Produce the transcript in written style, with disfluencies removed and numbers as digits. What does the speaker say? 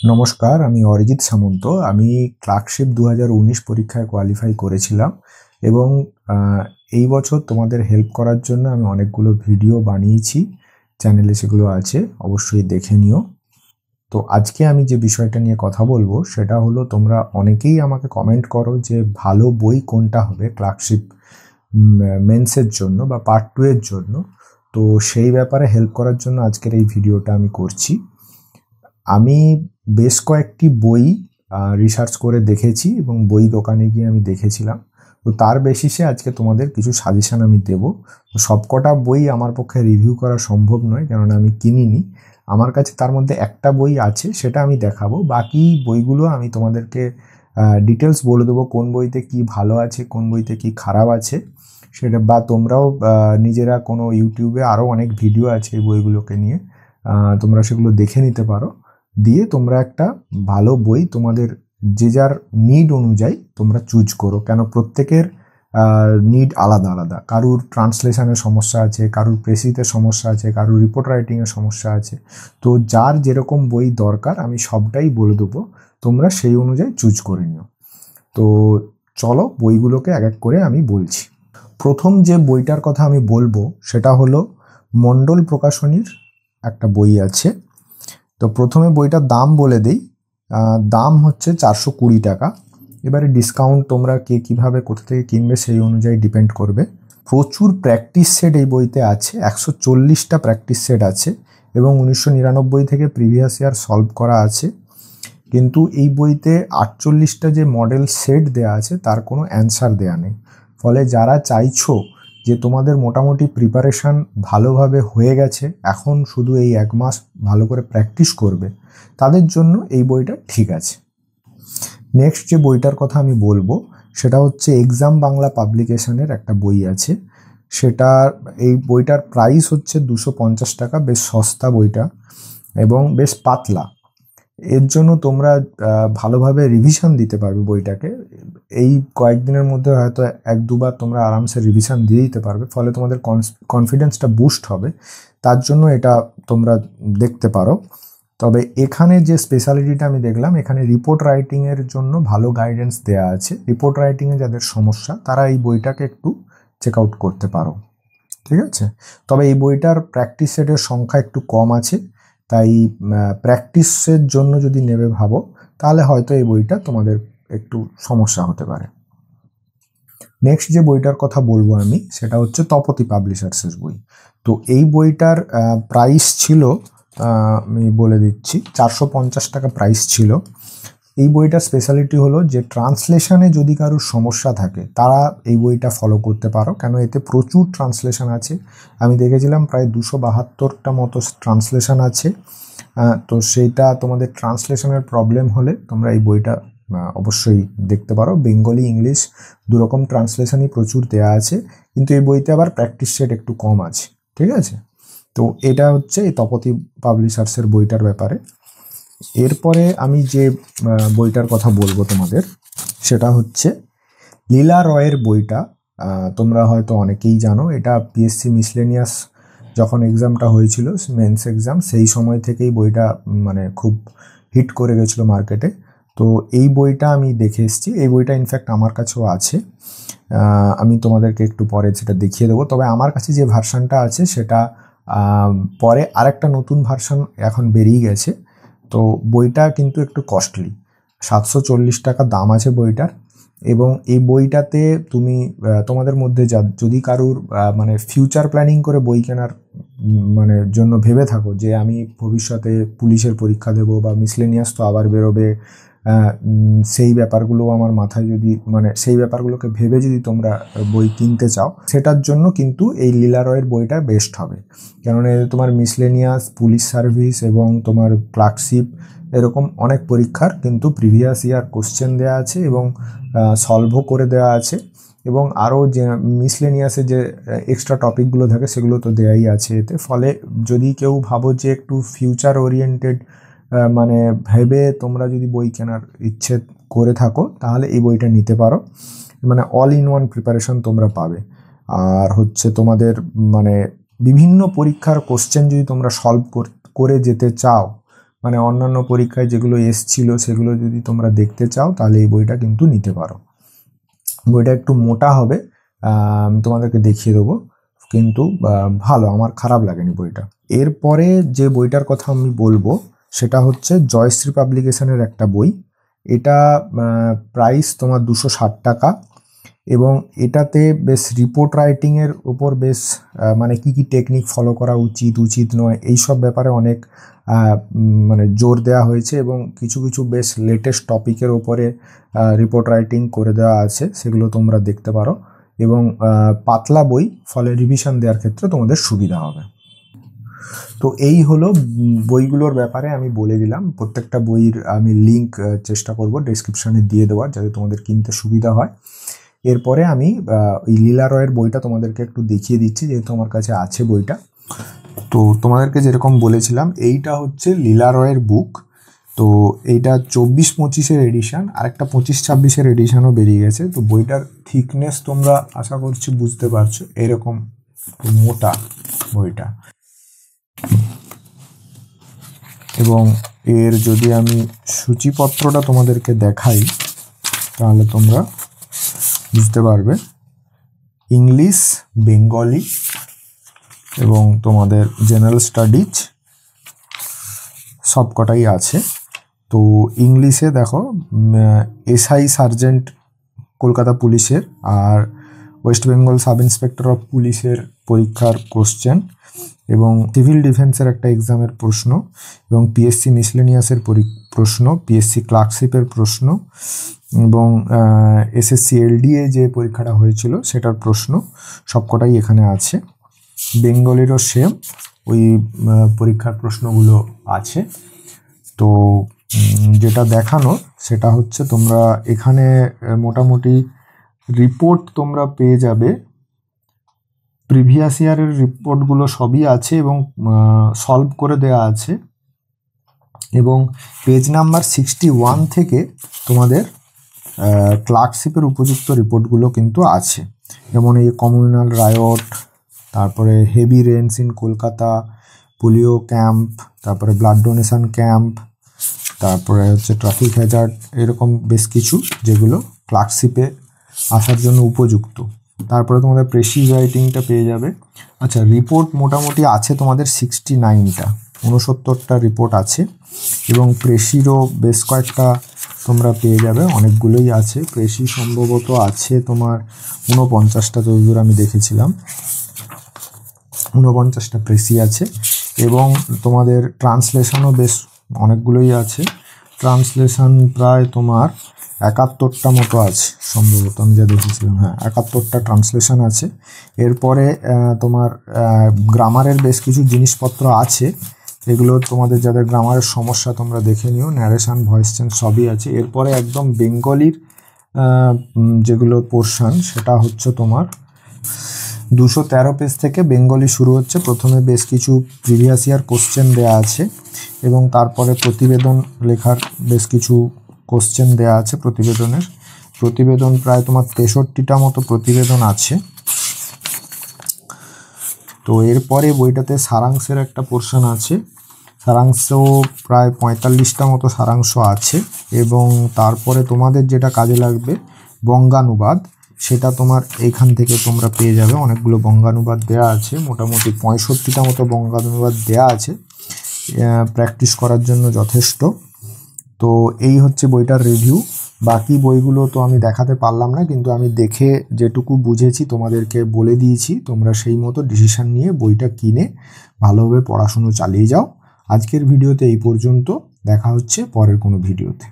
নমস্কার, আমি অরিজিৎ সামন্ত। আমি ক্লার্কশিপ 2019 পরীক্ষায় কোয়ালিফাই করেছিলাম এবং এই বছর তোমাদের হেল্প করার জন্য আমি অনেকগুলো ভিডিও বানিয়েছি। চ্যানেলে সেগুলো আছে, অবশ্যই দেখে নিও। তো আজকে আমি যে বিষয়টা নিয়ে কথা বলবো সেটা হলো, তোমরা অনেকেই আমাকে কমেন্ট করো যে ভালো বই কোনটা হবে ক্লার্কশিপ মেন্সের জন্য বা পার্ট 2 এর জন্য। তো সেই ব্যাপারে হেল্প করার জন্য আজকের এই ভিডিওটা আমি করছি। আমি বেশ কয়েকটি বই রিসার্চ করে দেখেছি এবং বই দোকানে গিয়ে আমি দেখেছিলাম। তো তার বেসিসে আজকে তোমাদের কিছু সাজেশন আমি দেবো। তো সবকটা বই আমার পক্ষে রিভিউ করা সম্ভব নয়, কেননা আমি কিনিনি। আমার কাছে তার মধ্যে একটা বই আছে, সেটা আমি দেখাবো। বাকি বইগুলো আমি তোমাদেরকে ডিটেলস বলে দেবো, কোন বইতে কি ভালো আছে, কোন বইতে কি খারাপ আছে সেটা। বা তোমরাও নিজেরা কোনো ইউটিউবে আরও অনেক ভিডিও আছে এই বইগুলোকে নিয়ে, তোমরা সেগুলো দেখে নিতে পারো। দিয়ে তোমরা একটা ভালো বই তোমাদের যে যার নিড অনুযায়ী তোমরা চুজ করো, কেন প্রত্যেকের নিড আলাদা আলাদা। কারুর ট্রান্সলেশনের সমস্যা আছে, কারুর প্রেসিতে সমস্যা আছে, কারুর রিপোর্ট রাইটিংয়ের সমস্যা আছে। তো যার যেরকম বই দরকার আমি সবটাই বলে দেবো, তোমরা সেই অনুযায়ী চুজ করে নিও। তো চলো বইগুলোকে এক এক করে আমি বলছি। প্রথম যে বইটার কথা আমি বলবো সেটা হলো মণ্ডল প্রকাশনীর একটা বই আছে। তো প্রথমে বইটার দাম বলে দিই। দাম হচ্ছে 420 টাকা। এবারে ডিসকাউন্ট তোমরা কে কীভাবে কোথা থেকে কিনবে সেই অনুযায়ী ডিপেন্ড করবে। প্রচুর প্র্যাকটিস সেট এই বইতে আছে, 140টা প্র্যাকটিস সেট আছে এবং 1999 থেকে প্রিভিয়াস ইয়ার সলভ করা আছে। কিন্তু এই বইতে 48টা যে মডেল সেট দেওয়া আছে তার কোনো অ্যান্সার দেওয়া নেই। ফলে যারা চাইছো যে তোমাদের মোটামুটি প্রিপারেশান ভালোভাবে হয়ে গেছে, এখন শুধু এই 1 মাস ভালো করে প্র্যাকটিস করবে, তাদের জন্য এই বইটা ঠিক আছে। নেক্সট যে বইটার কথা আমি বলবো সেটা হচ্ছে এক্সাম বাংলা পাবলিকেশনের একটা বই আছে। এই বইটার প্রাইস হচ্ছে 250 টাকা, বেশ সস্তা বইটা এবং বেশ পাতলা। এর জন্য তোমরা ভালোভাবে রিভিশন দিতে পারবে বইটাকে। এই কয়েকদিনের মধ্যে হয়তো 1-2 বার তোমরা আরামসে রিভিশন দিয়ে দিতে পারবে, ফলে তোমাদের কনফিডেন্সটা বুস্ট হবে। তার জন্য এটা তোমরা দেখতে পারো। তবে এখানে যে স্পেশালিটিটা আমি দেখলাম, এখানে রিপোর্ট রাইটিংয়ের জন্য ভালো গাইডেন্স দেওয়া আছে। রিপোর্ট রাইটিংয়ে যাদের সমস্যা তারা এই বইটাকে একটু চেক আউট করতে পারো, ঠিক আছে। তবে এই বইটার প্র্যাকটিস সেটের সংখ্যা একটু কম আছে, তাই প্র্যাকটিসের জন্য যদি নেবে ভাবো তাহলে হয়তো এই বইটা তোমাদের একটু সমস্যা হতে পারে। নেক্সট যে বইটার কথা বলবো আমি সেটা হচ্ছে তপতী পাবলিশার্সের বই। তো এই বইটার প্রাইস ছিল, আমি বলে দিচ্ছি, 450 টাকা প্রাইস ছিল। এই বইটার স্পেশালিটি হলো যে ট্রান্সলেশনে যদি কারোর সমস্যা থাকে তারা এই বইটা ফলো করতে পারো, কেন এতে প্রচুর ট্রান্সলেশন আছে। আমি দেখেছিলাম প্রায় 272টা মতো ট্রান্সলেশন আছে। তো সেইটা তোমাদের ট্রান্সলেশনের প্রবলেম হলে তোমরা এই বইটা অবশ্যই দেখতে পারো। বেঙ্গলি ইংলিশ দুরকম ট্রান্সলেশনই প্রচুর দেয়া আছে, কিন্তু এই বইতে আবার প্র্যাকটিস সেট একটু কম আছে, ঠিক আছে। তো এটা হচ্ছে এই তপতী পাবলিশার্সের বইটার ব্যাপারে। এরপরে আমি যে বইটার কথা বলবো তোমাদের সেটা হচ্ছে লীলা রয়ের বইটা। তোমরা হয়তো অনেকেই জানো, এটা পিএসসি মিসলেনিয়াস যখন এক্সামটা হয়েছিল, মেন্স এক্সাম, সেই সময় থেকেই বইটা মানে খুব হিট করে গেছিলো মার্কেটে। তো এই বইটা আমি দেখে এসেছি, এই বইটা ইনফ্যাক্ট আমার কাছেও আছে। আমি তোমাদেরকে একটু পরে সেটা দেখিয়ে দেবো। তবে আমার কাছে যে ভার্সানটা আছে সেটা পরে আরেকটা নতুন ভার্সান এখন বেরিয়ে গেছে। তো বইটা কিন্তু একটু কস্টলি, 740 টাকা দাম আছে বইটার। এবং এই বইটাতে তুমি তোমাদের মধ্যে যদি কারুর মানে ফিউচার প্ল্যানিং করে বই কেনার মানে জন্য ভেবে থাকো যে আমি ভবিষ্যতে পুলিশের পরীক্ষা দেবো বা মিসলেনিয়াস তো আবার বেরোবে, সেই ব্যাপারগুলো আমার মাথায় যদি মানে সেই ব্যাপারগুলোকে ভেবে যদি তোমরা বই কিনতে চাও, সেটার জন্য কিন্তু এই লীলা রয়ের বইটা বেস্ট হবে। কেননা তোমার মিসলেনিয়াস, পুলিশ সার্ভিস এবং তোমার ক্লার্কশিপ এরকম অনেক পরীক্ষার কিন্তু প্রিভিয়াস ইয়ার কোশ্চেন দেওয়া আছে এবং সলভও করে দেওয়া আছে। এবং আরও যে মিসলেনিয়াসে যে এক্সট্রা টপিকগুলো থাকে সেগুলো তো দেয়াই আছে এতে। ফলে যদি কেউ ভাবো যে একটু ফিউচার ওরিয়েন্টেড মানে ভেবে তোমরা যদি বই কেনার ইচ্ছে করে থাকো তাহলে এই বইটা নিতে পারো। মানে অল ইন ওয়ান প্রিপারেশন তোমরা পাবে। আর হচ্ছে তোমাদের মানে বিভিন্ন পরীক্ষার কোশ্চেন যদি তোমরা সলভ করে যেতে চাও, মানে অন্যান্য পরীক্ষায় যেগুলো এসছিল সেগুলো যদি তোমরা দেখতে চাও তাহলে এই বইটা কিন্তু নিতে পারো। বইটা একটু মোটা হবে, তোমাদেরকে দেখিয়ে দেবো, কিন্তু ভালো, আমার খারাপ লাগেনি বইটা। এরপরে যে বইটার কথা আমি বলবো সেটা হচ্ছে জয়শ্রী পাবলিকেশনের একটা বই। এটা প্রাইস তোমার 260 টাকা, এবং এটাতে বেশ রিপোর্ট রাইটিংয়ের উপর বেশ মানে কি কি টেকনিক ফলো করা উচিত নয় এইসব ব্যাপারে অনেক মানে জোর দেওয়া হয়েছে, এবং কিছু কিছু বেশ লেটেস্ট টপিকের ওপরে রিপোর্ট রাইটিং করে দেওয়া আছে, সেগুলো তোমরা দেখতে পারো। এবং পাতলা বই, ফলে রিভিশন দেওয়ার ক্ষেত্রে তোমাদের সুবিধা হবে। তো এই হলো বইগুলোর ব্যাপারে আমি বলে দিলাম। প্রত্যেকটা বইয়ের আমি লিঙ্ক চেষ্টা করব ডেসক্রিপশনে দিয়ে দেওয়ার, যাতে তোমাদের কিনতে সুবিধা হয়। এরপরে আমি ওই লীলা রয়ের বইটা তোমাদেরকে একটু দেখিয়ে দিচ্ছি, যেহেতু আমার কাছে আছে বইটা। তো তোমাদেরকে যেরকম বলেছিলাম, এইটা হচ্ছে লীলা রয়ের বুক। তো এইটা 24-25-এর এডিশন, আর একটা 25-26-এর এডিশনও বেরিয়ে গেছে। তো বইটার থিকনেস তোমরা আশা করছি বুঝতে পারছো, এরকম মোটা বইটা। এবং এর যদি আমি সূচিপত্রটা তোমাদেরকে দেখাই তাহলে তোমরা বুঝতে পারবে। ইংলিশ, বেঙ্গলি এবং তোমাদের জেনারেল স্টাডিজ সবকটাই আছে। তো ইংলিশে দেখো এসআই সার্জেন্ট কলকাতা পুলিশের আর West Bengal sub inspector of পুলিশের পরীক্ষার কোশ্চেন, এবং সিভিল ডিফেন্সের একটা এক্সামের প্রশ্ন, এবং পিএসসি মিসলেনিয়াসের প্রশ্ন, পিএসসি ক্লার্কশিপের প্রশ্ন, এবং এসএসসি এলডিএ যে পরীক্ষাটা হয়েছিল সেটার প্রশ্ন, সবকটাই এখানে আছে। বেঙ্গলিরও সেম ওই পরীক্ষার প্রশ্নগুলো আছে। তো যেটা দেখানো সেটা হচ্ছে তোমরা এখানে মোটামুটি রিপোর্ট তোমরা পেয়ে যাবে, প্রিভিয়াস ইয়ারের রিপোর্টগুলো সবই আছে এবং সলভ করে দেওয়া আছে। এবং পেজ নাম্বার 61 থেকে তোমাদের ক্লার্কশিপের উপযুক্ত রিপোর্টগুলো কিন্তু আছে, যেমন এই কমিউনাল রায়ট, তারপরে heavy রেনস in Kolkata, polio camp, তারপরে ব্লাড ডোনেশন ক্যাম্প, তারপরে হচ্ছে ট্রাফিক হ্যাজার্ড, এরকম বেশ কিছু যেগুলো ক্লার্কশিপে আসার জন্য উপযুক্ত। তারপরে তোমাদের প্রেসিজ রাইটিংটা পেয়ে যাবে। আচ্ছা, রিপোর্ট মোটামুটি আছে তোমাদের 69টা, 69টা রিপোর্ট আছে, এবং প্রেসিরও বেশ কয়েকটা তোমরা পেয়ে যাবে, অনেকগুলোই আছে। প্রেসি সম্ভবত আছে তোমার 49টা, যতদূর আমি দেখেছিলাম 49টা প্রেসি আছে। এবং তোমাদের ট্রান্সলেশনও বেশ অনেকগুলোই আছে, ট্রান্সলেশন প্রায় তোমার 71টা মতো আছে সম্ভবত, আমি যা দেখেছিলাম। হ্যাঁ, 71টা ট্রান্সলেশন আছে। এরপরে তোমার গ্রামারের বেশ কিছু জিনিসপত্র আছে, এগুলো তোমাদের যাদের গ্রামারের সমস্যা তোমরা দেখে নিও, ন্যারেশন, ভয়েস চেঞ্জ সবই আছে। এরপরে একদম বেঙ্গলির যেগুলো পোর্শন, সেটা হচ্ছে তোমার 213 পেজ থেকে বেঙ্গলি শুরু হচ্ছে। প্রথমে বেশ কিছু প্রিভিয়াস ইয়ার কোশ্চেন দেওয়া আছে, এবং তারপরে প্রতিবেদন লেখার বেশ কিছু কোশ্চেন দেওয়া আছে। প্রতিবেদন প্রায় তোমার 63টা মতো প্রতিবেদন আছে। তো এরপরে বইটাতে সারাংশের একটা পোর্শন আছে, সারাংশ প্রায় 45টা মতো সারাংশ আছে। এবং তারপরে তোমাদের যেটা কাজে লাগবে বঙ্গানুবাদ, সেটা তোমার এইখান থেকে তোমরা পেয়ে যাবে। অনেকগুলো বঙ্গানুবাদ দেওয়া আছে, মোটামুটি 65টা মতো বঙ্গানুবাদ দেওয়া আছে, প্র্যাকটিস করার জন্য যথেষ্ট। তো এই হচ্ছে বইটার রিভিউ। বাকি বইগুলো তো আমি দেখাতে পারলাম না, কিন্তু আমি দেখে যেটুকু বুঝেছি তোমাদেরকে বলে দিয়েছি। তোমরা সেই মতো ডিসিশন নিয়ে বইটা কিনে ভালোভাবে পড়াশুনো চালিয়ে যাও। আজকের ভিডিওতে এই পর্যন্ত, দেখা হচ্ছে পরের কোনো ভিডিওতে।